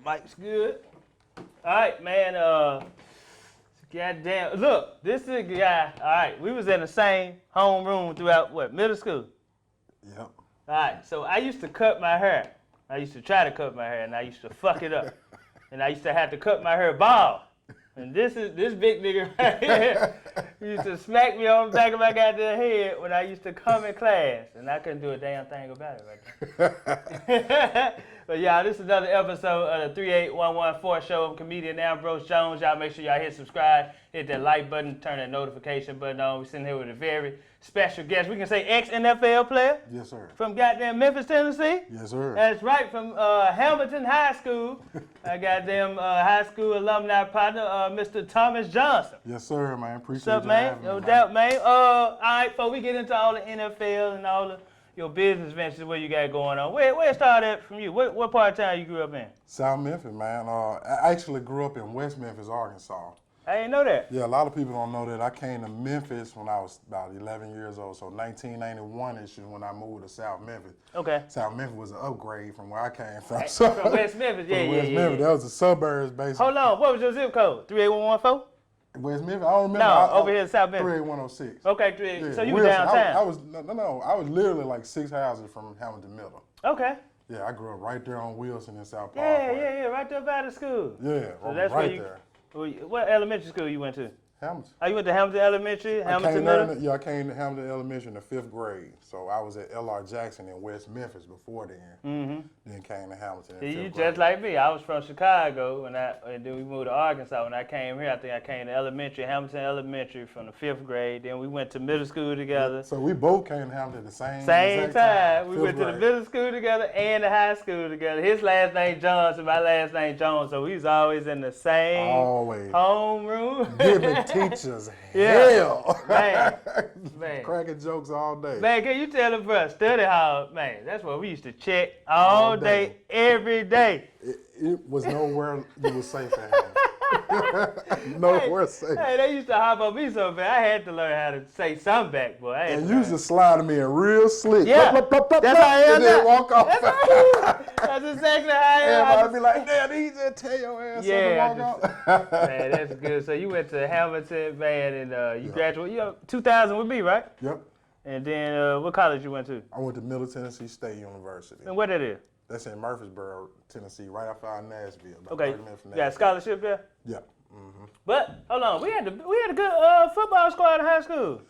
Mike's good. All right, man. Goddamn. Look, this is a guy. All right, we was in the same homeroom throughout, middle school? Yep. All right, so I used to cut my hair. I used to try to cut my hair, and I used to fuck it up. And I used to have to cut my hair bald. And this big nigga right here used to smack me on the back of my goddamn head when I used to come in class. And I couldn't do a damn thing about it right there. But y'all, this is another episode of the 38114 show. I'm comedian Ambrose Jones. Y'all make sure y'all hit subscribe, hit that like button, turn that notification button on. We're sitting here with a very special guest. We can say ex-NFL player. Yes, sir. From goddamn Memphis, Tennessee. Yes, sir. That's right, from Hamilton High School. Goddamn high school alumni partner, Mr. Thomas Johnson. Yes, sir, man. Appreciate What's up, man? No doubt, man. All right, before we get into all the NFL and all the your business ventures, what you got going on, where it started at from you? What part of town you grew up in? South Memphis, man. I actually grew up in West Memphis, Arkansas. I didn't know that. Yeah, a lot of people don't know that. I came to Memphis when I was about 11 years old. So 1991-ish is when I moved to South Memphis. Okay. South Memphis was an upgrade from where I came from. From West Memphis, yeah. West Memphis, that was the suburbs, basically. Hold on, what was your zip code? 38114? West Memphis, I don't remember. No, over here in South Memphis. 38106. Okay, Yeah, so you were downtown. I was literally like 6 houses from Hamilton Middle. Okay. Yeah, I grew up right there on Wilson in South Park. Yeah, right there by the school. Yeah, So that's right where there. What elementary school you went to? Hamilton. Oh, you went to Hamilton Elementary, Hamilton Middle? I came to Hamilton Elementary in the 5th grade. So I was at L.R. Jackson in West Memphis before then. Mm-hmm. Then came to Hamilton in See, 5th you grade. just like me. I was from Chicago, and then we moved to Arkansas. When I came here, I think I came to Hamilton Elementary from the 5th grade. Then we went to middle school together. So we both came to Hamilton at the same Same time. We went to the grade. middle school together and the high school together. His last name Johnson, my last name Jones. So we was always in the same homeroom. Giving teachers Yeah. hell. Man. Cracking jokes all day. Man, can you tell them, bro, study hall, man, that's what we used to check all day, every day. It was nowhere you were safe at home. Nowhere safe. Hey, they used to hop on me so bad. I had to learn how to say something back, boy. And you used to slide me in real slick. Yeah, that's how I am and then now. walk off. That's exactly how I am. Everybody be like, damn, he just tell your ass Yeah, something to walk off. Man, that's good. So you went to Hamilton, man, and you graduated, 2000 with me, right? Yep. And then what college you went to? I went to Middle Tennessee State University. And what that is? That's in Murfreesboro, Tennessee, right outside Nashville. About Okay, 30 minutes from you got a Nashville. scholarship there? Yeah. But, hold on, we had a good football squad in high school.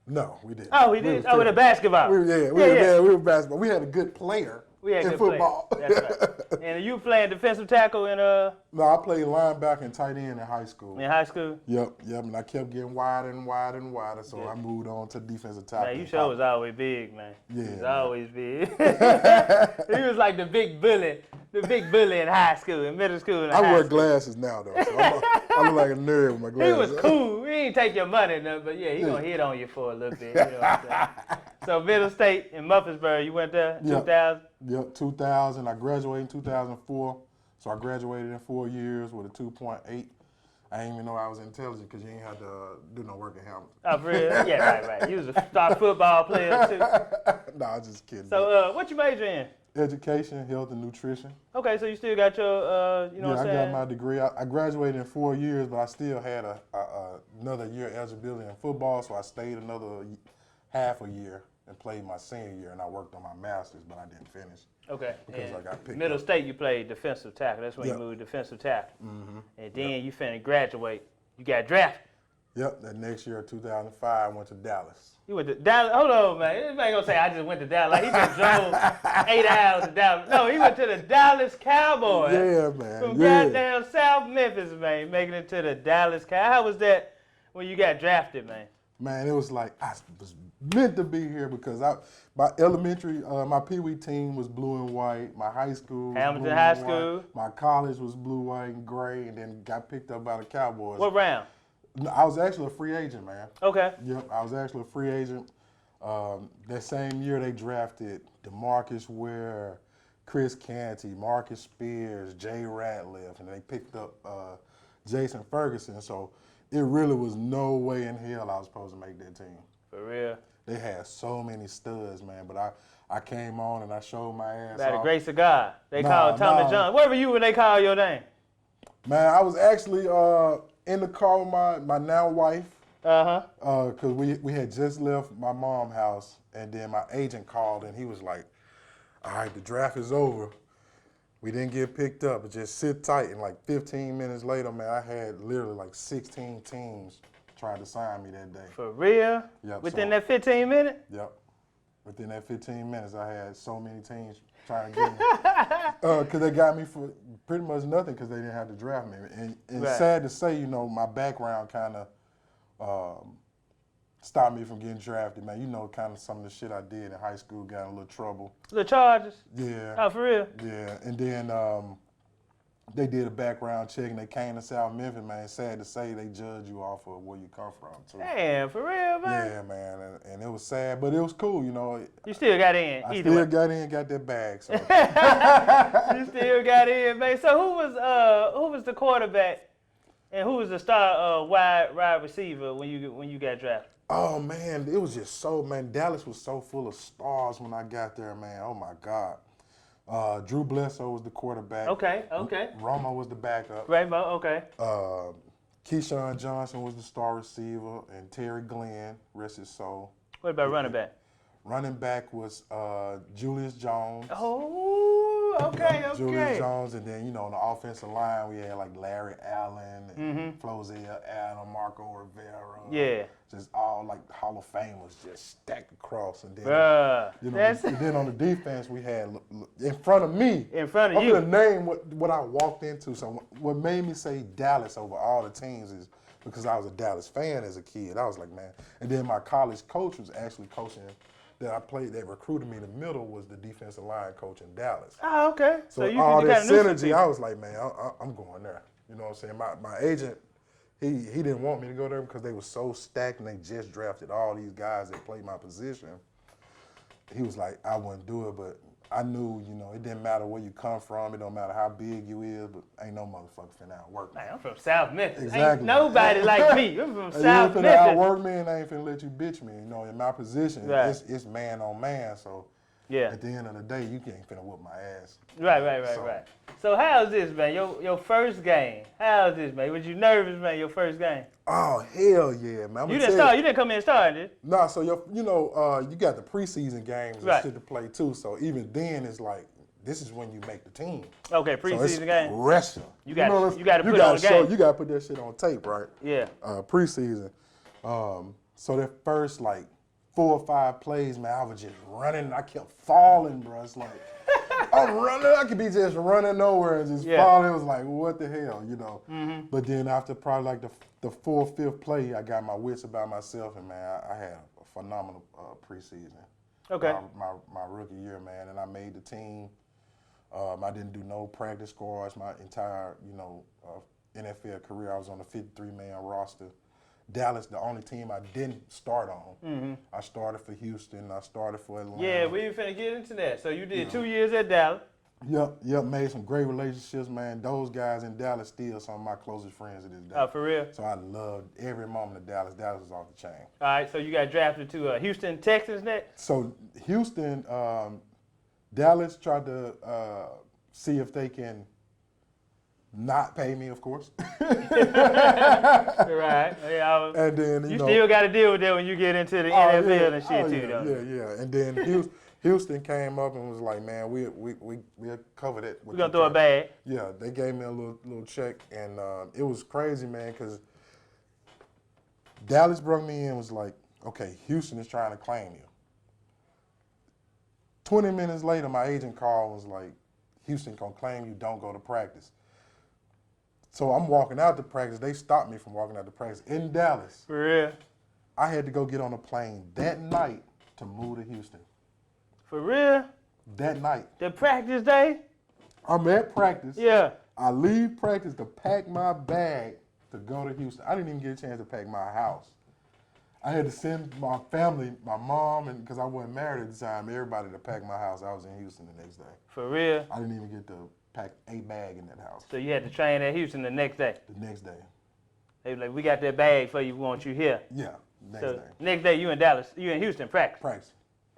No, we didn't. Oh, we did? Oh, with the basketball. We were basketball. We had a good player in good football. players. That's right. And you playing defensive tackle in No, I played linebacker and tight end in high school. high school? Yep. And I kept getting wider and wider and wider, so I moved on to defensive tackle. Man, you sure was always big, man. Yeah, He was man. always big. He was like the big bully in high school, in middle school, and I high wear school. glasses now, though, so I look like a nerd with my He glasses. was cool. He didn't take your money, but yeah, he gonna hit on you for a little bit. You know what I'm saying? So Middle State in Murfreesboro, you went there in 2000? Yep, 2000. I graduated in 2004, so I graduated in 4 years with a 2.8. I didn't even know I was intelligent because you ain't had to do no work at Hamilton. Oh, for real? Yeah, right. You was a star football player, too. No, I'm just kidding. So what you major in? Education, health, and nutrition. Okay, so you still got your, you know what I'm saying? I got my degree. I graduated in 4 years, but I still had another year eligibility in football, so I stayed another half a year and played my senior year, and I worked on my master's, but I didn't finish. Okay. Because I got picked Middle up. State, you played defensive tackle. That's when you moved defensive tackle. Mm-hmm. And then you finna graduate. You got drafted. Yep, that next year, 2005, I went to Dallas. You went to Dallas. Hold on, man. This man gonna say I just went to Dallas. Like he just drove 8 hours to Dallas. No, he went to the Dallas Cowboys. Yeah, man. From goddamn South Memphis, man, making it to the Dallas Cowboys. How was that when you got drafted, man? Man, it was like I was meant to be here because my elementary, my Pee Wee team was blue and white. My high school was Hamilton blue High and School. white. My college was blue, white, and gray, and then got picked up by the Cowboys. What round? I was actually a free agent, man. Okay. Yep, I was actually a free agent. That same year they drafted DeMarcus Ware, Chris Canty, Marcus Spears, Jay Ratliff, and they picked up Jason Ferguson. So it really was no way in hell I was supposed to make that team. For real. They had so many studs, man. But I came on and I showed my ass By the off. grace of God. They called Tommy John. Where were you when they called your name? Man, I was actually in the car with my now wife. Because we had just left my mom's house, and then my agent called, and he was like, all right, the draft is over. We didn't get picked up, but just sit tight. And like 15 minutes later, man, I had literally like 16 teams trying to sign me that day. For real? Yep. Within that 15 minutes? Yep. Within that 15 minutes, I had so many teams trying to get me. Because they got me for pretty much nothing because they didn't have to draft me. And Right. sad to say, you know, my background kind of stopped me from getting drafted, man. You know, kind of some of the shit I did in high school, got in a little trouble. The charges? Yeah. Oh, for real? Yeah. And then they did a background check and they came to South Memphis, man. Sad to say, they judge you off of where you come from, too. Damn, for real, man? Yeah, man. And it was sad, but it was cool, you know. You still got in, I either still way. got in, got that bag. So. You still got in, man. So who was the quarterback and who was the star wide receiver when you got drafted? Oh, man, it was just so, man, Dallas was so full of stars when I got there, man. Oh, my God. Drew Bledsoe was the quarterback. Okay. Romo was the backup. Rainbow, okay. Keyshawn Johnson was the star receiver, and Terry Glenn, rest his soul. What about running back? Running back was Julius Jones. Oh, okay. Julius Jones, and then, you know, on the offensive line, we had like Larry Allen, and Flozell Adam, Marco Rivera. Yeah. Just all like Hall of Famers just stacked across. And then, you know, and then on the defense, we had in front of me. In front of I'm you. going to name what I walked into. So what made me say Dallas over all the teams is because I was a Dallas fan as a kid. I was like, man. And then my college coach was actually coaching that I played, that recruited me in the middle, was the defensive line coach in Dallas. Oh, okay. So you all that kind of synergy, I was like, man, I'm going there. You know what I'm saying? My agent, he didn't want me to go there because they were so stacked and they just drafted all these guys that played my position. He was like, I wouldn't do it, but I knew, you know, it didn't matter where you come from. It don't matter how big you is, but ain't no motherfucker finna outwork me. Man, I'm from South Memphis. Exactly. Ain't nobody like me. I'm from South You ain't finna Memphis. outwork me and I ain't finna let you bitch me. You know, in my position, Right. it's man on man. So Yeah. at the end of the day, you can't finna whoop my ass. Right. So how's this, man? Your first game. How's this, man? Was you nervous, man? Your first game. Oh hell yeah, man! You didn't start. You didn't come in and start, did you? Nah, so you got the preseason games and Right. shit to play too. So even then, it's like this is when you make the team. Okay, So it's preseason game. wrestling. You got to put you it on the gotta game. You gotta put that shit on tape, right? Yeah. Preseason. So that first like 4 or 5 plays, man, I was just running. I kept falling, bro. It's like I'm running. I could be just running nowhere and just falling. It was like, what the hell, you know? Mm-hmm. But then after probably like the 4th, 5th play, I got my wits about myself, and man, I had a phenomenal preseason. Okay. My rookie year, man, and I made the team. I didn't do no practice squads my entire, NFL career. I was on the 53-man roster. Dallas, the only team I didn't start on. Mm-hmm. I started for Houston. I started for Atlanta. Yeah, we ain't finna get into that. So you did 2 years at Dallas. Yep, made some great relationships, man. Those guys in Dallas still some of my closest friends to this day. Oh, for real? So I loved every moment of Dallas. Dallas was off the chain. All right, so you got drafted to Houston Texans next? So Houston, Dallas tried to see if they can not pay me, of course. Right. Yeah, And then you still got to deal with that when you get into the NFL and shit too, though. Yeah. And then Houston came up and was like, man, we'll cover that. We're going to throw a bag. Yeah, they gave me a little check, and it was crazy, man, because Dallas brought me in and was like, okay, Houston is trying to claim you. 20 minutes later, my agent called and was like, Houston gonna claim you, don't go to practice. So I'm walking out to practice. They stopped me from walking out to practice in Dallas. For real? I had to go get on a plane that night to move to Houston. For real? That night. The practice day? I'm at practice. Yeah. I leave practice to pack my bag to go to Houston. I didn't even get a chance to pack my house. I had to send my family, my mom, and because I wasn't married at the time, everybody to pack my house. I was in Houston the next day. For real? I didn't even get to pack a bag in that house. So you had to train at Houston the next day? The next day. They were like, we got that bag for you, we want you here. Yeah, next So day. next day you in Dallas, you in Houston practice? Practice.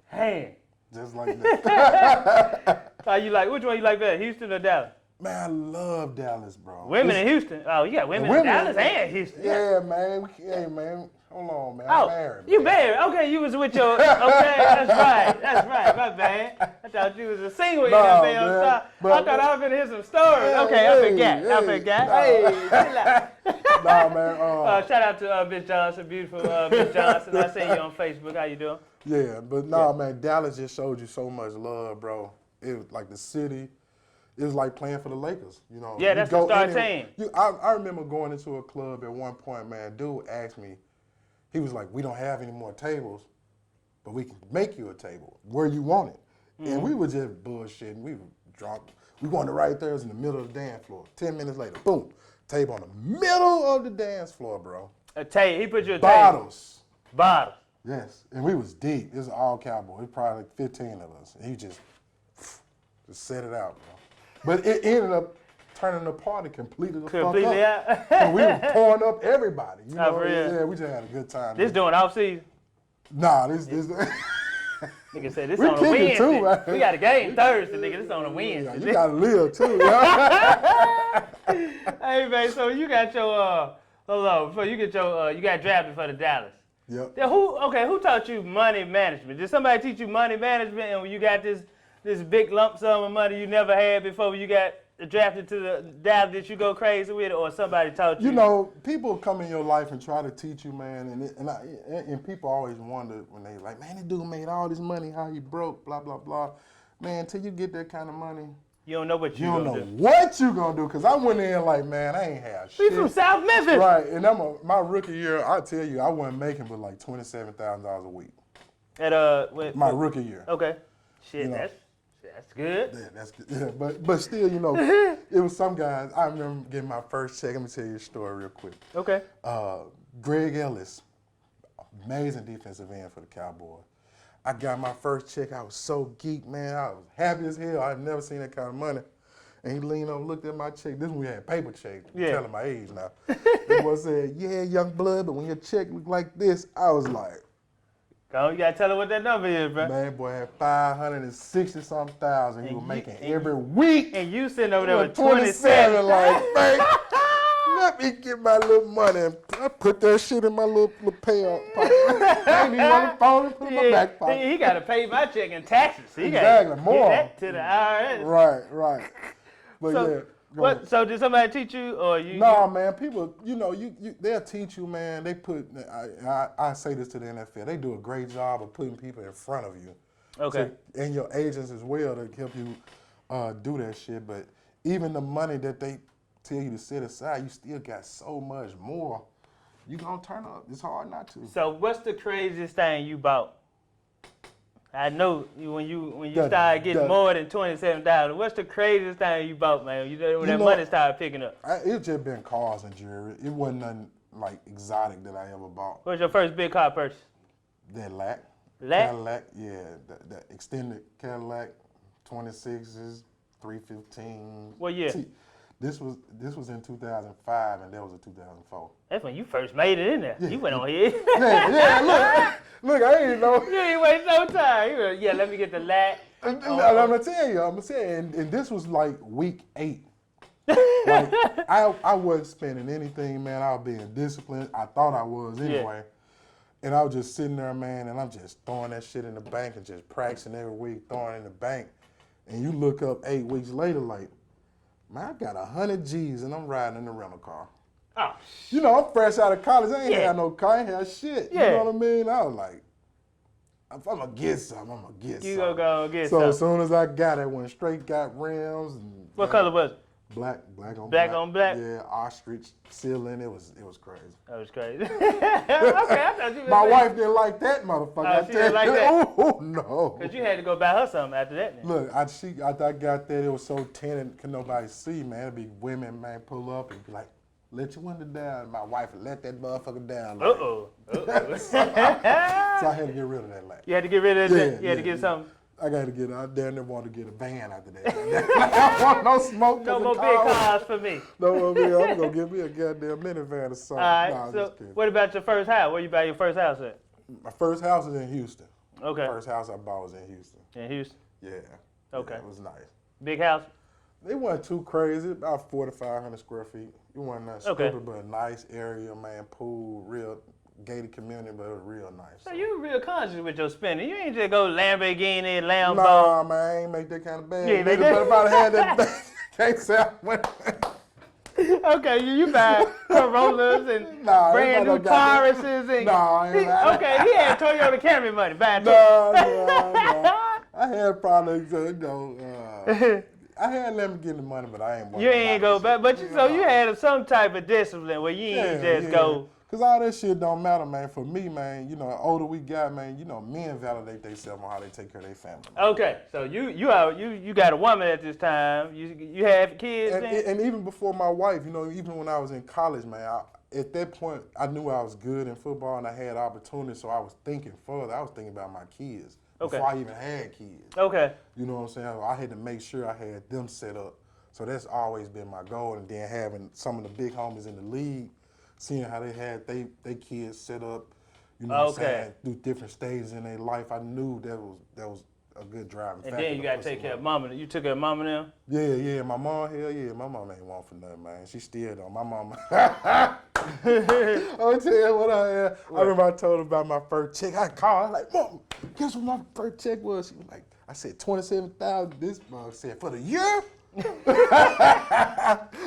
Hey. Just like that. You like, which one you like better, Houston or Dallas? Man, I love Dallas, bro. Women in Houston. Oh, you got women in Dallas and Houston. Yeah, man. Hey, man. Hold on, man. Oh, I'm married. you married. Okay, you was with your, okay, that's right, my bad. I thought you was a single NFL star. I thought I was going to hear some stories. Okay, I forgot. Hey, chill out. Nah, man. Shout out to Miss Johnson, beautiful Miss Johnson. I seen you on Facebook. How you doing? Yeah, but man, Dallas just showed you so much love, bro. It was like the city. It was like playing for the Lakers, you know. Yeah, that's the star team. I remember going into a club at one point, man. Dude asked me, he was like, "We don't have any more tables, but we can make you a table where you want it." Mm-hmm. And we were just bullshitting. We were drunk. We wanted right there, it was in the middle of the dance floor. 10 minutes later, boom, table on the middle of the dance floor, bro. A table. He put you a Bottles. Table. Bottles. Yes, and we was deep. It was all Cowboys. It was probably like 15 of us. And he just set it out, bro. But it ended up turning the party completely fuck up. Out. So we were pouring up everybody. You know, for real? Yeah, we just had a good time. This doing off season? Nah, this. Nigga said this on a Wednesday. Too, man. We got a game Thursday, nigga. This on a Wednesday. You gotta live too, Hey man, so you got your hold on, before you get your you got drafted for the Dallas. Yep. Then who taught you money management? Did somebody teach you money management, and when you got this big lump sum of money you never had before when you got drafted to the Dallas, did you go crazy with it, or somebody taught you? You know, people come in your life and try to teach you, man, and people always wonder when they like, man, this dude made all this money, how he broke, blah, blah, blah. Man, until you get that kind of money, you don't know what you gonna do. You don't know what you gonna do, because I went in like, man, I ain't have shit. We from South Memphis. Right, and my rookie year, I tell you, I wasn't making but like $27,000 a week. At my rookie year. Okay. Shit, you know, that's good. Yeah, that's good. Yeah, but still, you know, it was some guys. I remember getting my first check. Let me tell you a story real quick. Okay. Greg Ellis, amazing defensive end for the Cowboys. I got my first check. I was so geeked, man. I was happy as hell. I'd never seen that kind of money. And he leaned over, looked at my check. This one we had paper check. Yeah. Telling my age now. The boy said, "Yeah, young blood, but when your check looked like this," I was like, "Go, you gotta tell her what that number is, bro." Man, boy had 560-something thousand. He was making every week. And you sitting over there with 27, like, man, let me get my little money. And I put that shit in my little payout pocket. I ain't even on the phone and put it in my back pocket. He gotta pay my check in taxes. He exactly, more. Get that to the IRS. Right. But so, yeah. So did somebody teach you, or you? No, man. People, you know, they'll teach you, man. They put. I say this to the NFL. They do a great job of putting people in front of you. Okay. So, and your agents as well to help you do that shit. But even the money that they tell you to set aside, you still got so much more. You gonna turn up. It's hard not to. So what's the craziest thing you bought? I know when you started getting more than $27,000. What's the craziest thing you bought, man? When that money started picking up. It's just been cars and jewelry. It wasn't nothing like exotic that I ever bought. What's your first big car purchase? That Lac. Lac? Cadillac, yeah. The extended Cadillac, 26s, 315. What year? This was in 2005, and that was in 2004. That's when you first made it in there. Yeah. You went on here. Look, I ain't know. You ain't waste no time. Yeah, let me get the Lac. I'm gonna tell you, and this was like week 8. Like I wasn't spending anything, man. I was being disciplined. I thought I was anyway. Yeah. And I was just sitting there, man, and I'm just throwing that shit in the bank and just practicing every week, throwing it in the bank. And you look up 8 weeks later, like, man, I got 100 G's and I'm riding in the rental car. Oh, you know, I'm fresh out of college. I ain't had no car. I ain't had shit. Yeah. You know what I mean? I was like, if I'm going to get something, I'm going to get something. You going to go get something. something. So as soon as I got it, went straight, got rims. And what color was it? Black on black. Black on black? Yeah, ostrich ceiling. It was crazy. That was crazy. Okay, I thought you My wife didn't like that motherfucker. She didn't like that? Oh, no. Because you had to go buy her something after that. Then. Look, I got that. It was so tinted, could nobody see, man. It'd be women, man, pull up and be like, let your window down. My wife would let that motherfucker down. Like, so I had to get rid of that light. You had to get rid of that? You had to get something? I got to get out there and want to get a van after that. I don't want no smoke. No more big cars for me. No more big. I'm going to give me a goddamn minivan or something. All right, so what about your first house? Where you buy your first house at? My first house is in Houston. Okay. First house I bought was in Houston. In Houston? Yeah. Okay. Yeah, it was nice. Big house? It wasn't too crazy, about 4,500 square feet. It wasn't that stupid, but a nice area, man. Pool, real gated community, but it was real nice. So you real conscious with your spending. You ain't just go Lamborghini, Lambo. Nah, man, I ain't make that kind of bag. You ain't make that? Better probably had that bag. Can't sell. Okay, you buy Corollas and brand new Tauruses and okay, he had Toyota Camry money buying. No. I had probably I had Lamborghini money, but I ain't. You ain't go back, but you had some type of discipline where you ain't just go. Cause all that shit don't matter, man. For me, man, the older we got, man, men validate themselves on how they take care of their family. Man. Okay, so you got a woman at this time. You have kids. And even before my wife, even when I was in college, man, at that point I knew I was good in football and I had opportunities, so I was thinking further. I was thinking about my kids before I even had kids. Okay. You know what I'm saying? I had to make sure I had them set up. So that's always been my goal. And then having some of the big homies in the league, seeing how they had they kids set up, what I'm saying, through different stages in their life, I knew that was a good driving factor. And then you got to take care of mama. You took care of mama now? Yeah. My mom, hell yeah. My mom ain't want for nothing, man. She still don't. My mama. I'll tell you what I had. I remember I told her about my first check. I called. I was like, Mom, guess what my first check was? She was like, I said, $27,000. This mom said, for the year?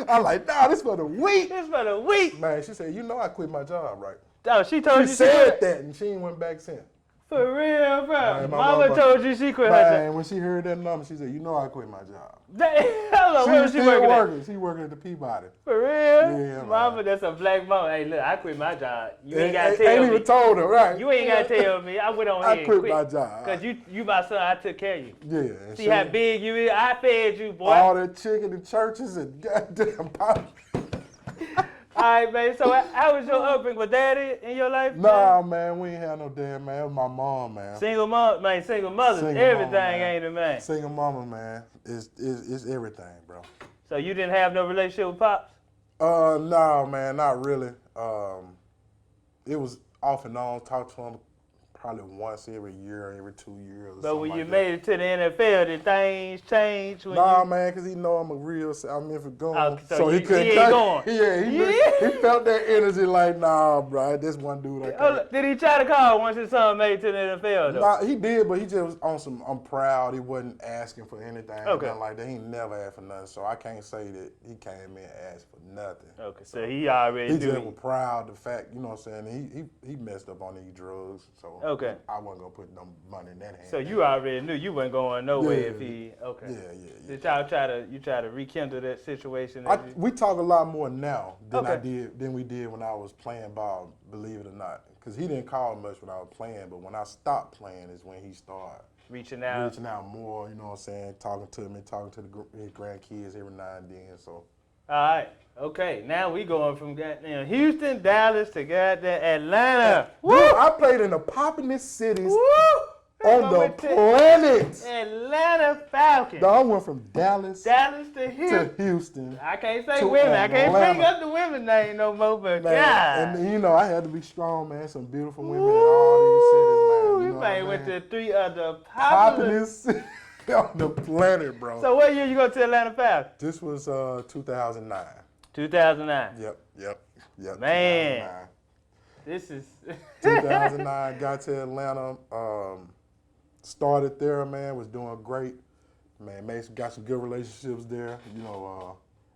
I'm like, nah, this for the week. This for the week. Man, she said, I quit my job, right? Oh, she told you she said that, and she ain't went back since. For real, bro. Man, Mama told you she quit her job. Man, when she heard that number, she said, I quit my job. Hello, where was she working at? She working at the Peabody. For real? Yeah, Mama, man. that's a black mama. Hey, look, I quit my job. You ain't got to tell me. Ain't even told her, right? You ain't got to tell me. I went on here I quit my job. Because you my son, I took care of you. Yeah. See how big you is? I fed you, boy. All that chicken and churches and goddamn pop. All right, man. So how was your upbringing? Was daddy in your life? Nah, man, we ain't had no dad, man. It was my mom, man. Single mom, man. Single mother. Everything ain't it, man. Single mama, man. It's everything, bro. So you didn't have no relationship with pops? No, man, not really. It was off and on. Talk to him probably once every year, every 2 years. But when you made it to the NFL, did things change? Nah, man, because he know I'm a real South Memphis goon. So he couldn't ain't going. He felt that energy like, nah, bro, this one dude I can't. Did he try to call once his son made it to the NFL, though? Nah, he did, but he just was on some, I'm proud. He wasn't asking for anything. Okay. Nothing like that. He never asked for nothing. So I can't say that he came in and asked for nothing. Okay, so he already He knew. just was proud of the fact, you know what I'm saying? He messed up on these drugs. So okay. I wasn't going to put no money in that hand. So you already knew you wasn't going nowhere if he, okay. Yeah. Did y'all try to rekindle that situation? We talk a lot more now than we did when I was playing ball, believe it or not. Because he didn't call much when I was playing, but when I stopped playing is when he started reaching out more, you know what I'm saying, talking to me, talking to his grandkids every now and then. So. All right. Okay. Now we going from goddamn Houston, Dallas to goddamn Atlanta. Woo! I played in the poppin'est cities on the planet. Atlanta Falcons. I went from Dallas to Houston. I can't say women. I can't bring up the women name no more, but God. And I had to be strong, man. Some beautiful women in all these cities, man. We played with the three other populous on the planet, bro. So what year you go to Atlanta Falcons? This was 2009. 2009. Yep. Man. 2009. This is 2009. Got to Atlanta. Started there, man. Was doing great. Man, got some good relationships there.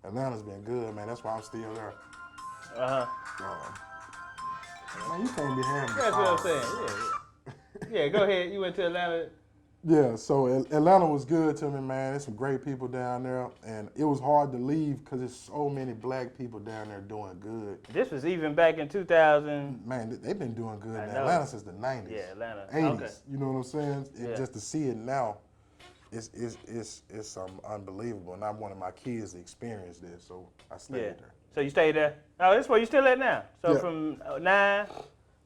Atlanta's been good, man. That's why I'm still there. Man, you can't be having. That's what I'm saying. Yeah. Go ahead. You went to Atlanta. Yeah, so Atlanta was good to me, man. There's some great people down there, and it was hard to leave because there's so many black people down there doing good. This was even back in 2000. Man, they've been doing good in Atlanta since the 90s. Yeah, Atlanta. 80s. Okay. You know what I'm saying? Just to see it now, it's unbelievable. And I wanted my kids to experience this, so I stayed there. So you stayed there? Oh, that's where you still at now? So from 9?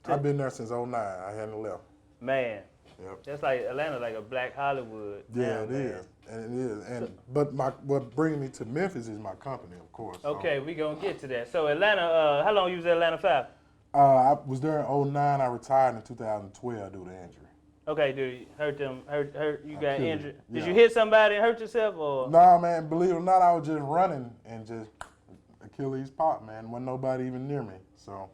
I've been there since 09. I hadn't left. Man. Yep. That's like Atlanta, like a black Hollywood. Yeah, it is. And it is. But what brings me to Memphis is my company, of course. Okay, we gonna get to that. So Atlanta, how long you was at Atlanta Falcons? I was there in 09. I retired in 2012 due to injury. Okay, dude, hurt them, hurt. You got Achilles, injured. Did yeah. you hit somebody and hurt yourself, or? Nah, man, believe it or not, I was just running and just Achilles popped, man. Wasn't nobody even near me. So,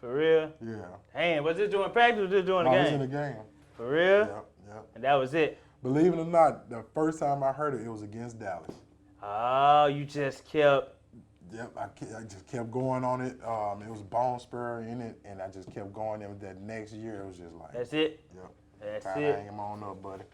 For real? yeah. Damn, was this during practice or just during the I game? was in the game. For real? Yep. And that was it? Believe it or not, the first time I heard it was against Dallas. Oh, you just kept. Yep, I just kept going on it. It was bone spur in it, and I just kept going. And that next year, it was just like. That's it? Yep. That's Time it. to hang him on up, buddy.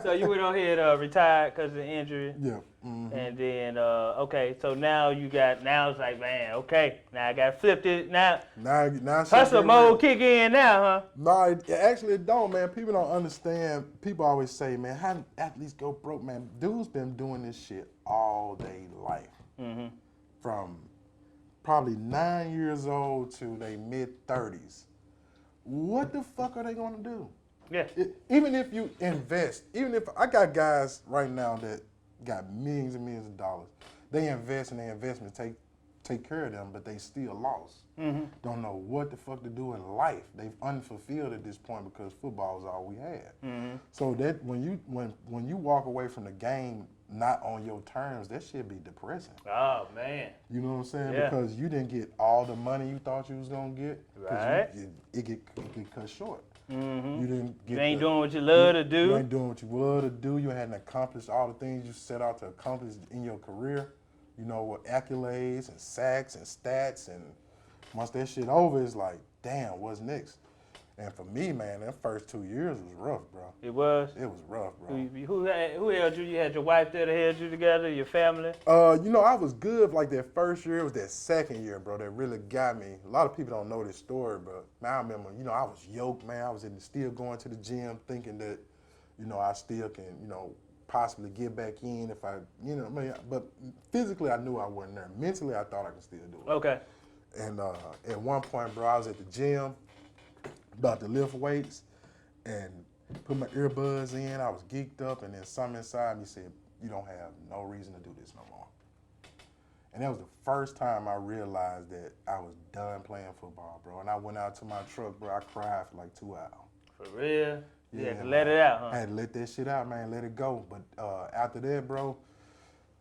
So you went on here and retired because of the injury. Yeah. Mm-hmm. And then, okay, so now now it's like, man, okay, now I got flipped it. Now Now hustle mode kick in now, huh? No, it don't, man. People don't understand. People always say, man, how do athletes go broke, man? Dude's been doing this shit all day life. Mm-hmm. From probably 9 years old to their mid-30s. What the fuck are they gonna do? Yeah. Even if you invest, even if I got guys right now that got millions and millions of dollars, they invest in their investment, take care of them, but they still lost. Mm-hmm. Don't know what the fuck to do in life. They've unfulfilled at this point because football is all we had. Mm-hmm. So that when you walk away from the game not on your terms, that shit be depressing. Oh, man. You know what I'm saying? Yeah. Because you didn't get all the money you thought you was gonna get. Right. It get cut short. Mm-hmm. You didn't get. You ain't doing what you love to do. You ain't doing what you love to do. You hadn't accomplished all the things you set out to accomplish in your career. You know, with accolades and sacks and stats, and once that shit over, it's like, damn, what's next? And for me, man, that first 2 years was rough, bro. It was? It was rough, bro. Who held you? You had your wife there that held you together, your family? You know, I was good like that first year. It was that second year, bro, that really got me. A lot of people don't know this story, but man, I remember, you know, I was yoked, man. I was still going to the gym thinking that, you know, I still can, you know, possibly get back in if I, you know, but physically I knew I wasn't there. Mentally, I thought I could still do it. Okay. And at one point, bro, I was at the gym about to lift weights and put my earbuds in. I was geeked up, and then something inside me said, you don't have no reason to do this no more. And that was the first time I realized that I was done playing football, bro. And I went out to my truck, bro. I cried for like 2 hours. For real? You Yeah, had to let it out, huh? I had to let that shit out, man, let it go. But after that, bro,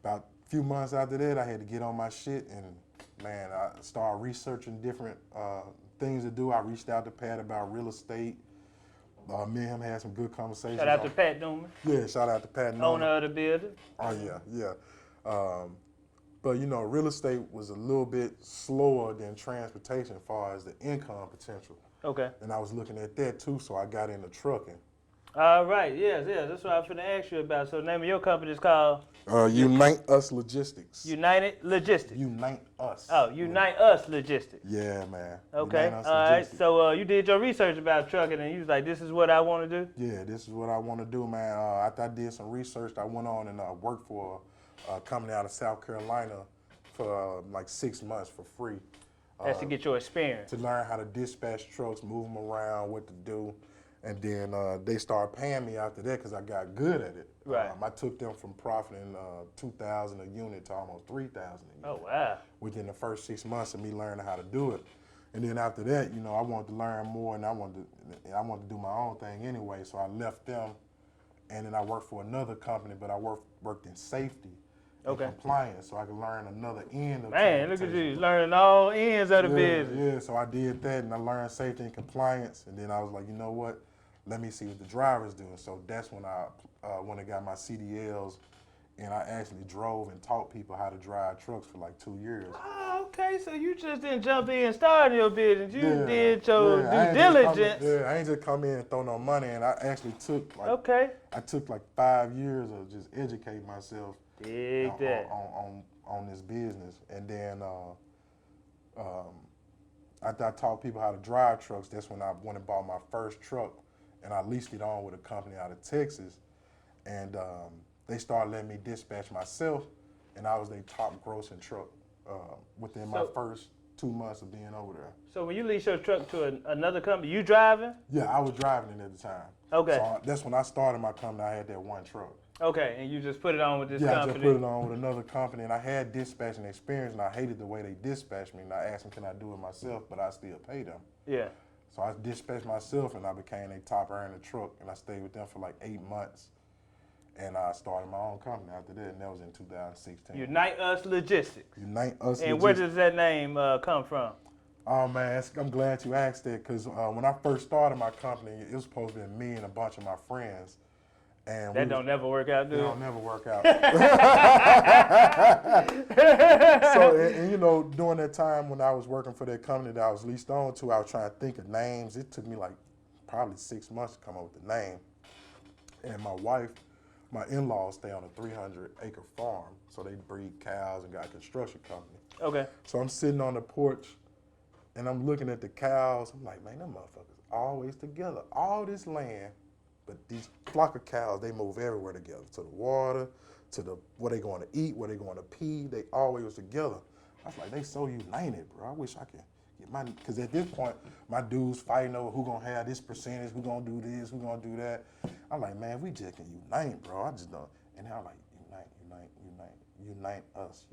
about a few months after that, I had to get on my shit, and, man, I started researching different things to do. I reached out to Pat about real estate. Me and him had some good conversations. Shout out to Pat Newman. Yeah, shout out to Pat Newman. Owner of the building. Oh, yeah. But, you know, real estate was a little bit slower than transportation as far as the income potential. Okay. And I was looking at that, too, so I got into trucking. All right, yes. That's what I was going to ask you about. So the name of your company is called? Unite Us Logistics. United Logistics. Unite Us. Oh, Unite Us Logistics. Yeah, man. Okay. Unite Us All right. Logistics. So you did your research about trucking, and you was like, this is what I want to do? Yeah, this is what I want to do, man. After I did some research, I went on and worked for a company out of South Carolina for like 6 months for free. That's to get your experience. To learn how to dispatch trucks, move them around, what to do. And then they started paying me after that because I got good at it. Right. I took them from profiting $2,000 a unit to almost $3,000 a unit. Oh, wow. Within the first 6 months of me learning how to do it. And then after that, you know, I wanted to learn more, and I wanted to do my own thing anyway. So I left them, and then I worked for another company, but I worked in safety and compliance, so I could learn another end of Man, look at you learning all ends of the business. Yeah, so I did that, and I learned safety and compliance, and then I was like, you know what? Let me see what the driver's doing. So that's when I got my CDLs, and I actually drove and taught people how to drive trucks for like 2 years. Oh, okay. So you just didn't jump in and start your business. You did your due diligence. I ain't just come in and throw no money, and I actually took like 5 years of just educating myself on this business. And then after I taught people how to drive trucks, that's when I went and bought my first truck, and I leased it on with a company out of Texas. And they started letting me dispatch myself, and I was their top grossing truck within my first 2 months of being over there. So when you lease your truck to another company, you driving? Yeah, I was driving it at the time. Okay. So that's when I started my company. I had that one truck. Okay, and you just put it on with this company? Yeah, I just put it on with another company, and I had dispatching experience, and I hated the way they dispatched me, and I asked them, can I do it myself, but I still pay them. Yeah. So I dispatched myself, and I became a top earner truck, and I stayed with them for like 8 months. And I started my own company after that, and that was in 2016. Unite Us Logistics. Unite Us And Logistics. where does that name come from? Oh, man, I'm glad you asked that, because when I first started my company, it was supposed to be me and a bunch of my friends. And That don't never work out, dude. It don't never work out. So, and you know, during that time when I was working for that company that I was leased on to, I was trying to think of names. It took me like probably 6 months to come up with the name. And my in-laws stay on a 300-acre farm, so they breed cows and got a construction company. Okay. So I'm sitting on the porch, and I'm looking at the cows. I'm like, man, them motherfuckers always together. All this land, but these flock of cows, they move everywhere together. To the water, to the where they going to eat, where they going to pee. They always was together. I was like, they so united, bro. I wish I could get my, because at this point, my dudes fighting over who gonna have this percentage, who gonna do this, who gonna do that. I'm like, man, we just can unite, bro. I just don't. And I'm like, unite us.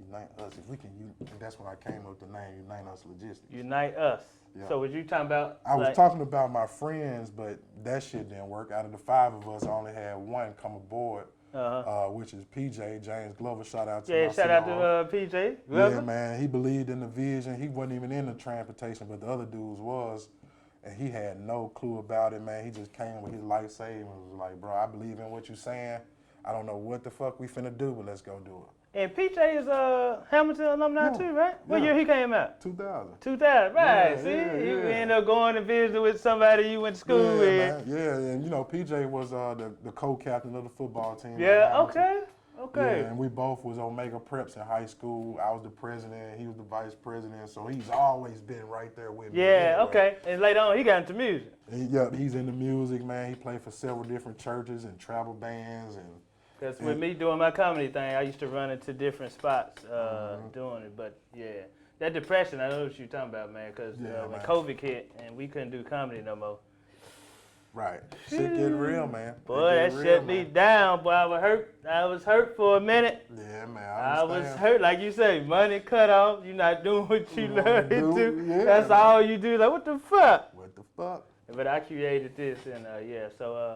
If we can, and that's when I came up with the name Unite Us Logistics. Unite Us. Yeah. So was you talking about? I was talking about my friends, but that shit didn't work. Out of the 5 of us, I only had one come aboard, which is PJ, James Glover. Shout out to my shout out C.E.O. to PJ. Yeah, man, he believed in the vision. He wasn't even in the transportation, but the other dudes was, and he had no clue about it, man. He just came with his life savings. Was like, bro, I believe in what you're saying. I don't know what the fuck we finna do, but let's go do it. And PJ is Hamilton alumni too, right? What year he came out? 2000. 2000, right. Yeah, See, yeah, you yeah. end up going to visit with somebody you went to school with. Man. Yeah, and you know, PJ was the co-captain of the football team. Yeah, okay. Yeah, and we both was Omega Preps in high school. I was the president, he was the vice president, so he's always been right there with me. Yeah, anyway. okay. And later on, he got into music. He's into music, man. He played for several different churches and travel bands and. Because with me doing my comedy thing, I used to run into different spots doing it. But yeah, that depression, I know what you're talking about, man. Because when COVID hit and we couldn't do comedy no more. Right. Shit get real, man. Boy, that shut me down. Boy, I was hurt. I was hurt for a minute. Yeah, man. I was hurt. Like you say, money cut off. You're not doing what you learned to do. Yeah, that's man. All you do. Like, what the fuck? What the fuck? But I created this, and so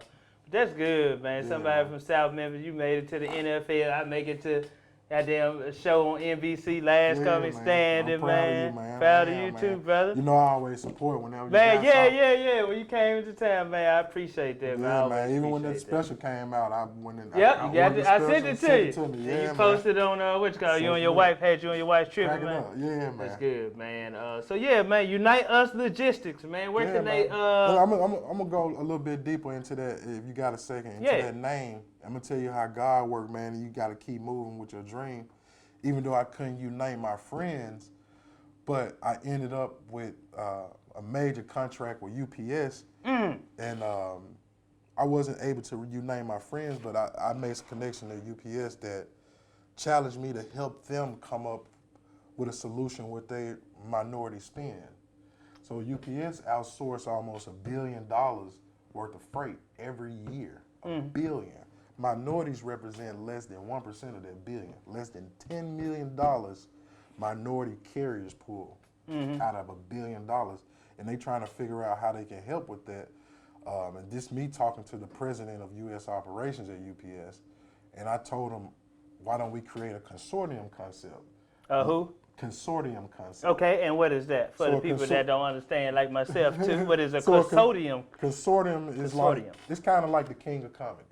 that's good, man. Yeah. Somebody from South Memphis, you made it to the NFL. I make it to goddamn show on NBC, Last Coming Standing, man. Proud of you too, brother. You know I always support whenever you man, yeah. When you came into town, man, I appreciate that, man. Yeah, man. Even when that special came out, I went in. Yep, I sent it to you. Yeah, you posted on what you call it? You and your wife had you and your wife's trip, man. Yeah, man. That's good, man. So yeah, man, Unite Us Logistics, man. Where can they? I'm gonna go a little bit deeper into that if you got a second. Into that name. I'm gonna tell you how God worked, man, and you gotta keep moving with your dream. Even though I couldn't unite my friends, but I ended up with a major contract with UPS, and I wasn't able to unite my friends, but I made some connection to UPS that challenged me to help them come up with a solution with their minority spend. So UPS outsourced almost $1 billion worth of freight every year, $1 billion. Minorities represent less than 1% of that billion, less than $10 million minority carriers pool out of $1 billion. And they trying to figure out how they can help with that. And this me talking to the president of U.S. operations at UPS, and I told him, why don't we create a consortium concept? Who? Consortium concept. Okay, and what is that? For the people that don't understand, like myself too, what is a consortium? Consortium is like, it's kind of like the king of comedies.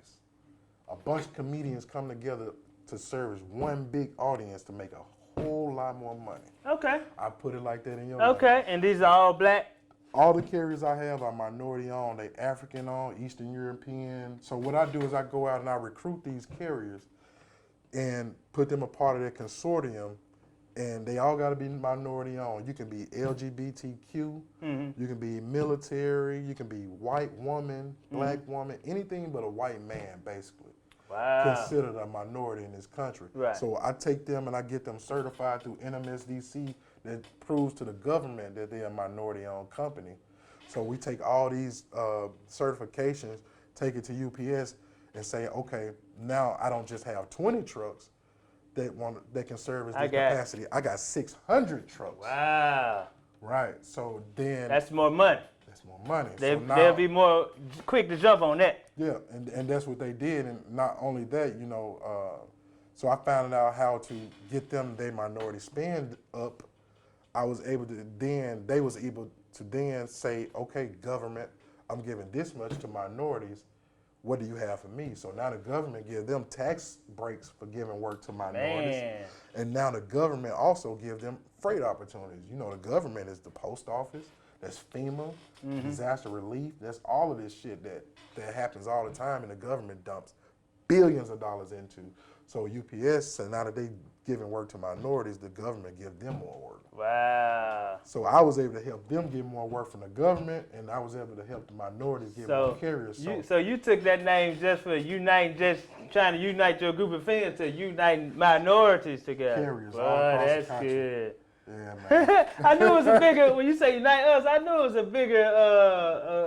A bunch of comedians come together to service one big audience to make a whole lot more money. Okay. I put it like that in your Okay, and these are all black? All the carriers I have are minority owned, they African owned, Eastern European. So what I do is I go out and I recruit these carriers and put them a part of that consortium, and they all gotta be minority owned. You can be LGBTQ, you can be military, you can be white woman, black woman, anything but a white man, basically. Wow. Considered a minority in this country. Right. So I take them and I get them certified through NMSDC that proves to the government that they're a minority-owned company. So we take all these certifications, take it to UPS, and say, okay, now I don't just have 20 trucks that can service this capacity. I got 600 trucks. Wow. Right. So then that's more money. that's more money. They'll now, be more quick to jump on that. Yeah, and that's what they did. And not only that, so I found out how to get them their minority spend up. I was able to they was able to then say, okay, government, I'm giving this much to minorities. What do you have for me? So now the government give them tax breaks for giving work to minorities. Man. And now the government also give them freight opportunities. The government is the post office, that's FEMA, disaster relief, that's all of this shit that happens all the time and the government dumps billions of dollars into. So UPS, so now that they giving work to minorities, the government give them more work. Wow. So I was able to help them get more work from the government, and I was able to help the minorities get more carriers. So you took that name just for just trying to unite your group of friends to unite minorities together. Carriers all across that's the country. good. Yeah, man. I knew it was a bigger, when you say unite us, I knew it was a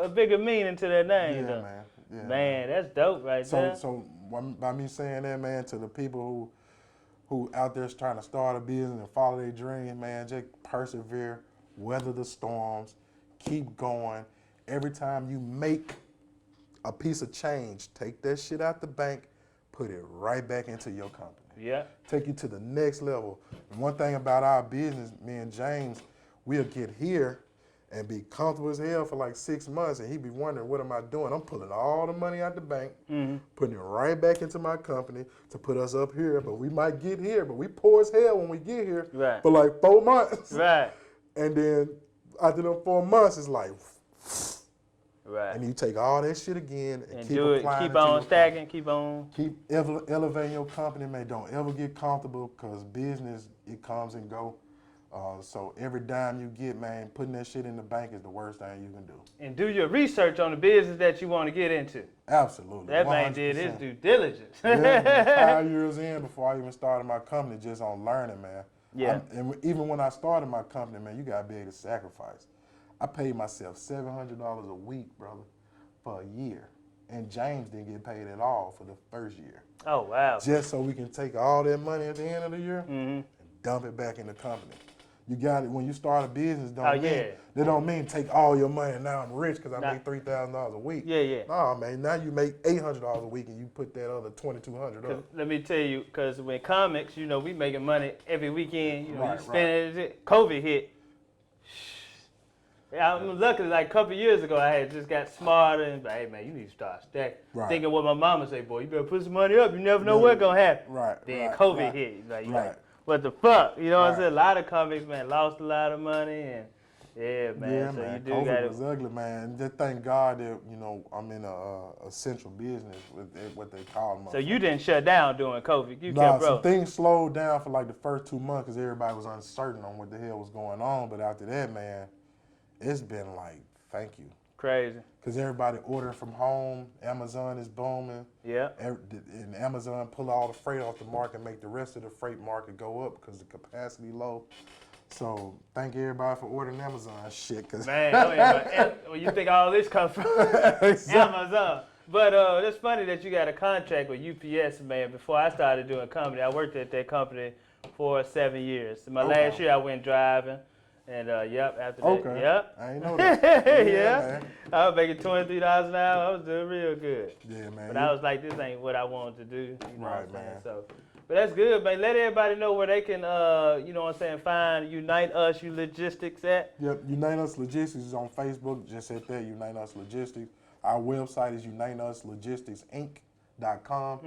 bigger meaning to that name. Yeah, though. man. Yeah, Man, that's dope right there. So by me saying that, man, to the people who out there trying to start a business and follow their dreams, man, just persevere, weather the storms, keep going. Every time you make a piece of change, take that shit out the bank, put it right back into your company. Yeah. Take you to the next level. And one thing about our business, me and James, we'll get here and be comfortable as hell for like 6 months, and he be wondering, what am I doing? I'm pulling all the money out the bank, putting it right back into my company to put us up here, but we might get here, but we poor as hell when we get here for like 4 months. Right. And then after them 4 months, it's like, right. And you take all that shit again and keep do it, applying keep it to on your stacking, company. keep on. Keep elevating your company, man. Don't ever get comfortable, because business, it comes and go. So every dime you get, man, putting that shit in the bank is the worst thing you can do. And do your research on the business that you want to get into. Absolutely. That 100%. man did his due diligence. Yeah, 5 years in before I even started my company, just on learning, man. Yeah. And even when I started my company, man, you got to be able to sacrifice. I paid myself $700 a week, brother, for a year. And James didn't get paid at all for the first year. Oh, wow. Just so we can take all that money at the end of the year and dump it back in the company. You got it. When you start a business, that don't mean take all your money and now I'm rich because I make $3,000 a week. Yeah, yeah. Nah, man. Now you make $800 a week and you put that other $2,200 up. Let me tell you, because when comics, we making money every weekend. You Right, spend it. COVID hit. I'm lucky, like a couple of years ago, I had just got smarter and like, hey man, you need to start stacking. Right. Thinking what my mama say, boy, you better put some money up. You never know what's gonna happen. Right. Then right, COVID right, hit. Like, right. what the fuck? You know what I'm Right. saying? A lot of comics, man, lost a lot of money and yeah, man. Yeah, So man. you do COVID gotta. was ugly, man. Just thank God that I'm in a essential business with what they call them. So you didn't shut down during COVID. You Nah, kept some rolling. things slowed down for like the first 2 months because everybody was uncertain on what the hell was going on. But after that, man, it's been like, thank you. Crazy. Because everybody ordering from home. Amazon is booming. Yeah. And Amazon pull all the freight off the market, make the rest of the freight market go up because the capacity low. So thank everybody for ordering Amazon shit. Cause Man, well, you think all this comes from Amazon. But it's funny that you got a contract with UPS, man. Before I started doing comedy, I worked at that company for 7 years. My last year I went driving. And after that, okay. I ain't know that. yeah. I was making $23 an hour. I was doing real good. Yeah, man. But I was like, this ain't what I wanted to do. You know Right, what I'm saying? man. So, but that's good, man. Let everybody know where they can, find Unite Us, Logistics at. Yep, Unite Us Logistics is on Facebook. Just hit that, Unite Us Logistics. Our website is uniteuslogisticsinc.com.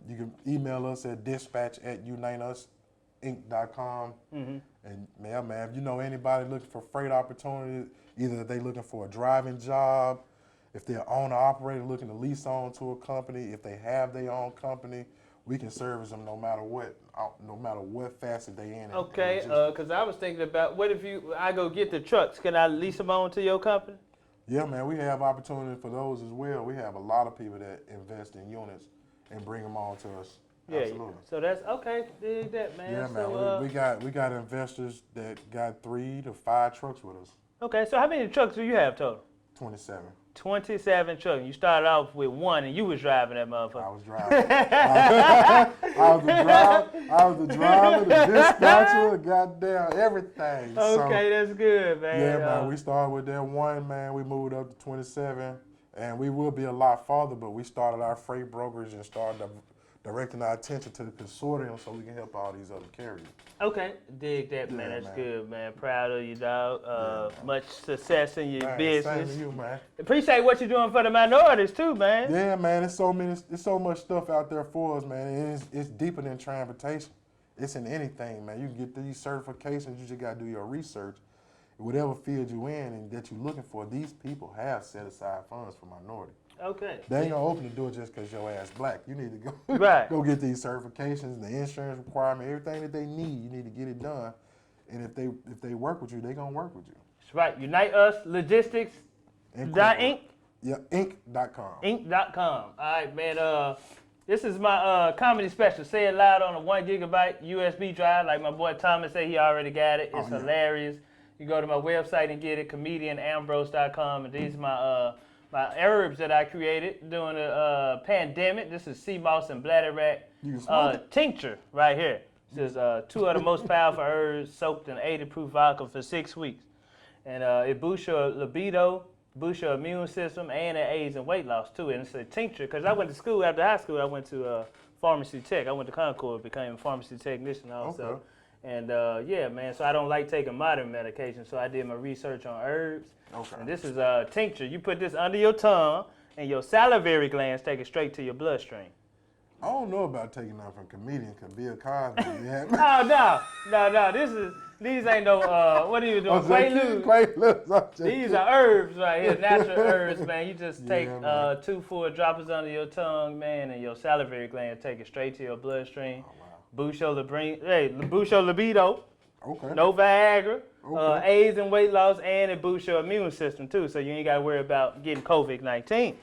You can email us at dispatch@uniteusinc.com. And man, if you know anybody looking for freight opportunities, either they looking for a driving job, if they're owner operator looking to lease on to a company, if they have their own company, we can service them no matter what facet they in. Okay, because I was thinking about, what if I go get the trucks? Can I lease them on to your company? Yeah, man, we have opportunity for those as well. We have a lot of people that invest in units and bring them on to us. Yeah, absolutely. So that's okay. Dig that, man. Yeah, man. So, we got investors that got 3 to 5 trucks with us. Okay, so how many trucks do you have total? 27. 27 trucks. You started off with one, and you was driving that motherfucker. I was driving. I was the driver, the dispatcher, goddamn everything. Okay, that's good, man. Yeah, man. We started with that one, man. We moved up to 27, and we will be a lot farther. But we started our freight brokerage and started directing our attention to the consortium so we can help all these other carriers. Okay, dig that, man. Yeah, That's man. good, man. Proud of you, dog. Yeah, much success in your Man, business. Same to you, man. Appreciate what you're doing for the minorities too, man. Yeah, man. It's so much stuff out there for us, man. And it's deeper than transportation. It's in anything, man. You can get these certifications. You just got to do your research. Whatever field you in and that you're looking for, these people have set aside funds for minorities. Okay. They ain't gonna open the door just because your ass black. You need to go Right. go get these certifications, the insurance requirement, everything that they need. You need to get it done. And if they work with you, they gonna work with you. That's right. Unite Us Logistics. Inc. Yeah, Inc.com. Inc.com. All right, man. This is my comedy special. Say it loud on a 1 gigabyte USB drive. Like my boy Thomas said, he already got it. It's hilarious. You go to my website and get it, comedianambrose.com. And these are my herbs that I created during the pandemic. This is Seamoss and Bladderwack tincture right here. This is 2 of the most powerful herbs soaked in 80 proof vodka for 6 weeks. And it boosts your libido, boosts your immune system, and it aids in weight loss too. And it's a tincture, because I went to school after high school. I went to pharmacy tech. I went to Concord, became a pharmacy technician also. Okay. And yeah, man, so I don't like taking modern medication, so I did my research on herbs. Okay. And this is a tincture. You put this under your tongue, and your salivary glands take it straight to your bloodstream. I don't know about taking off from comedian, because Bill Cosby. Yeah. No. These ain't no, what are you doing? Quaaludes. These are herbs right here, natural herbs, man. You just take man. 2 full droppers under your tongue, man, and your salivary gland take it straight to your bloodstream. Oh, wow. Boost your libido. Okay. No Viagra. Okay. AIDS and weight loss, and it boosts your immune system too, so you ain't got to worry about getting COVID-19. Okay,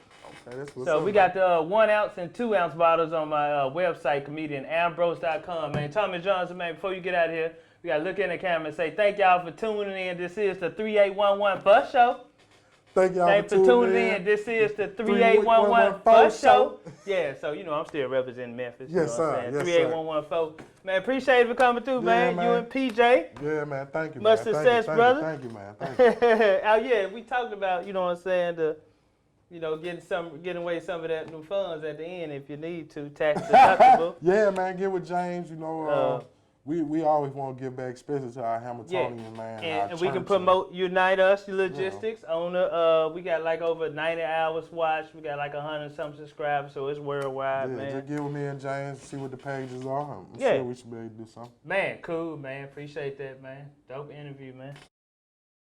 that's what's So up, we got the 1 ounce and 2 ounce bottles on my website, comedianambrose.com, man. Thomas Johnson, man, before you get out of here, we got to look in the camera and say thank y'all for tuning in. This is the 3811 Bus Show. Thank y'all Thanks for tuning in. This is the 3811 Bus Show. Yeah, so you know I'm still representing Memphis. Yes, you know sir. Yes, 38114. Man, appreciate it for coming through, man. man. You and PJ. Yeah, man. Thank you, Much man. success, brother. Thank you, man. Thank you. Oh yeah, we talked about, you know what I'm saying, getting away some of that new funds at the end if you need to, tax deductible. Yeah, man. Get with James. You know, we always want to give back, especially to our Hamiltonians, man. And we can promote Unite Us Logistics on the. We got like over 90 hours watched. We got like 100-something subscribers, so it's worldwide, man. Just get with me and James, see what the pages are. I'm Yeah. sure we should be able to do something. Man, cool, man. Appreciate that, man. Dope interview, man.